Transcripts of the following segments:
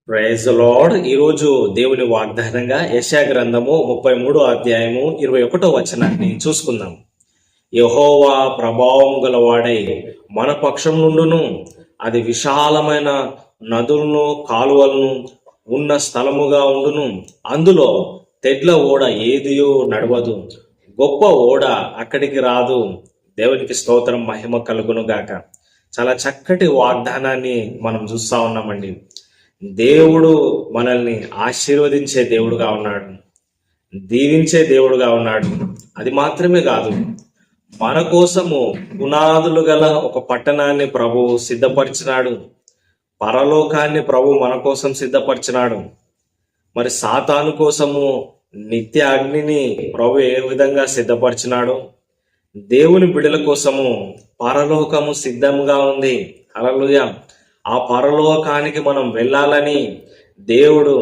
Praise the lord. ఈరోజు దేవుని వాగ్దానంగా యెషయా గ్రంథము 33 అధ్యాయము 21 వచనాన్ని చూసుకుందాం. యెహోవా ప్రభావం గలవాడై మన పక్షం నుండును, అది విశాలమైన నదులను కాలువలను ఉన్న స్థలముగా ఉండును. అందులో తెడ్ల ఓడ ఏదియో నడవదు, గొప్ప ఓడ అక్కడికి రాదు. దేవునికి స్తోత్రం, మహిమ కలుగును గాక. చాలా చక్కటి వాగ్దానాన్ని మనం చూస్తా ఉన్నామండి. దేవుడు మనల్ని ఆశీర్వదించే దేవుడుగా ఉన్నాడు, దీవించే దేవుడుగా ఉన్నాడు. అది మాత్రమే కాదు, మన కోసము పునాదులు గల ఒక పట్టణాన్ని ప్రభువు సిద్ధపరిచినాడు. పరలోకాన్ని ప్రభు మన కోసం సిద్ధపరిచినాడు. మరి సాతాను కోసము నిత్య అగ్నిని ప్రభు ఏ విధంగా సిద్ధపరిచినాడు, దేవుని బిడ్డల కోసము పరలోకము సిద్ధంగా ఉంది. హల్లెలూయా. ఆ పరలోకానికి మనం వెళ్ళాలని దేవుడు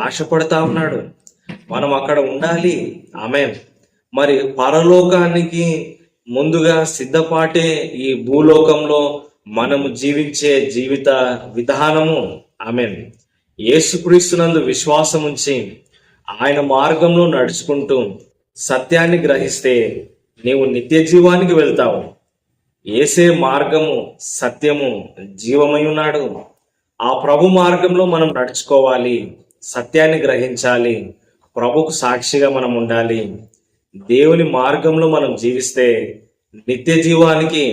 ఆశపడతా ఉన్నాడు. మనం అక్కడ ఉండాలి. ఆమేన్. మరి పరలోకానికి ముందుగా సిద్ధపాటే ఈ భూలోకంలో మనము జీవించే జీవిత విధానము. ఆమేన్. యేసుక్రీస్తునందు విశ్వాసం ఉంచి ఆయన మార్గంలో నడుచుకుంటూ సత్యాన్ని గ్రహిస్తే నీవు నిత్య జీవానికి వెళ్తావు. యేసే మార్గము, సత్యము, జీవమై ఉన్నాడు. ఆ ప్రభు మార్గంలో మనం నడుచుకోవాలి, సత్యాన్ని గ్రహించాలి, ప్రభుకు సాక్షిగా మనం ఉండాలి. దేవుని మార్గంలో మనం జీవిస్తే నిత్య జీవానికి,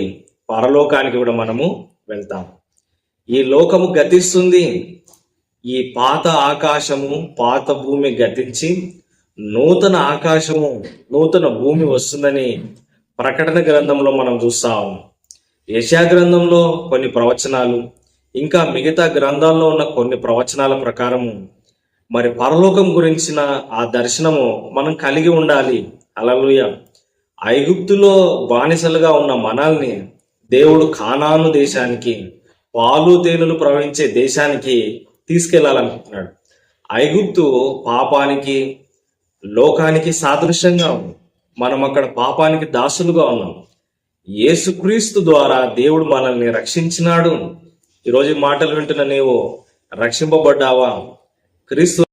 పరలోకానికి కూడా మనము వెళ్తాం. ఈ లోకము గతిస్తుంది. ఈ పాత ఆకాశము, పాత భూమి గతించి నూతన ఆకాశము, నూతన భూమి వస్తుందని ప్రకటన గ్రంథంలో మనం చూస్తాం. యెషయా గ్రంథంలో కొన్ని ప్రవచనాలు, ఇంకా మిగతా గ్రంథాల్లో ఉన్న కొన్ని ప్రవచనాల ప్రకారము మరి పరలోకం గురించిన ఆ దర్శనము మనం కలిగి ఉండాలి. హల్లెలూయా. ఐగుప్తులో బానిసలుగా ఉన్న మనల్ని దేవుడు కానాను దేశానికి, పాలు తేనెలు ప్రవహించే దేశానికి తీసుకెళ్లాలనుకుంటున్నాడు. ఐగుప్తు పాపానికి, లోకానికి సాదృశ్యంగా ఉంది. మనం అక్కడ పాపానికి దాసులుగా ఉన్నాం. యేసుక్రీస్తు ద్వారా దేవుడు మనల్ని రక్షించినాడు. ఈరోజు మాటలు వింటున్న నీవు రక్షింపబడ్డావా? క్రీస్తు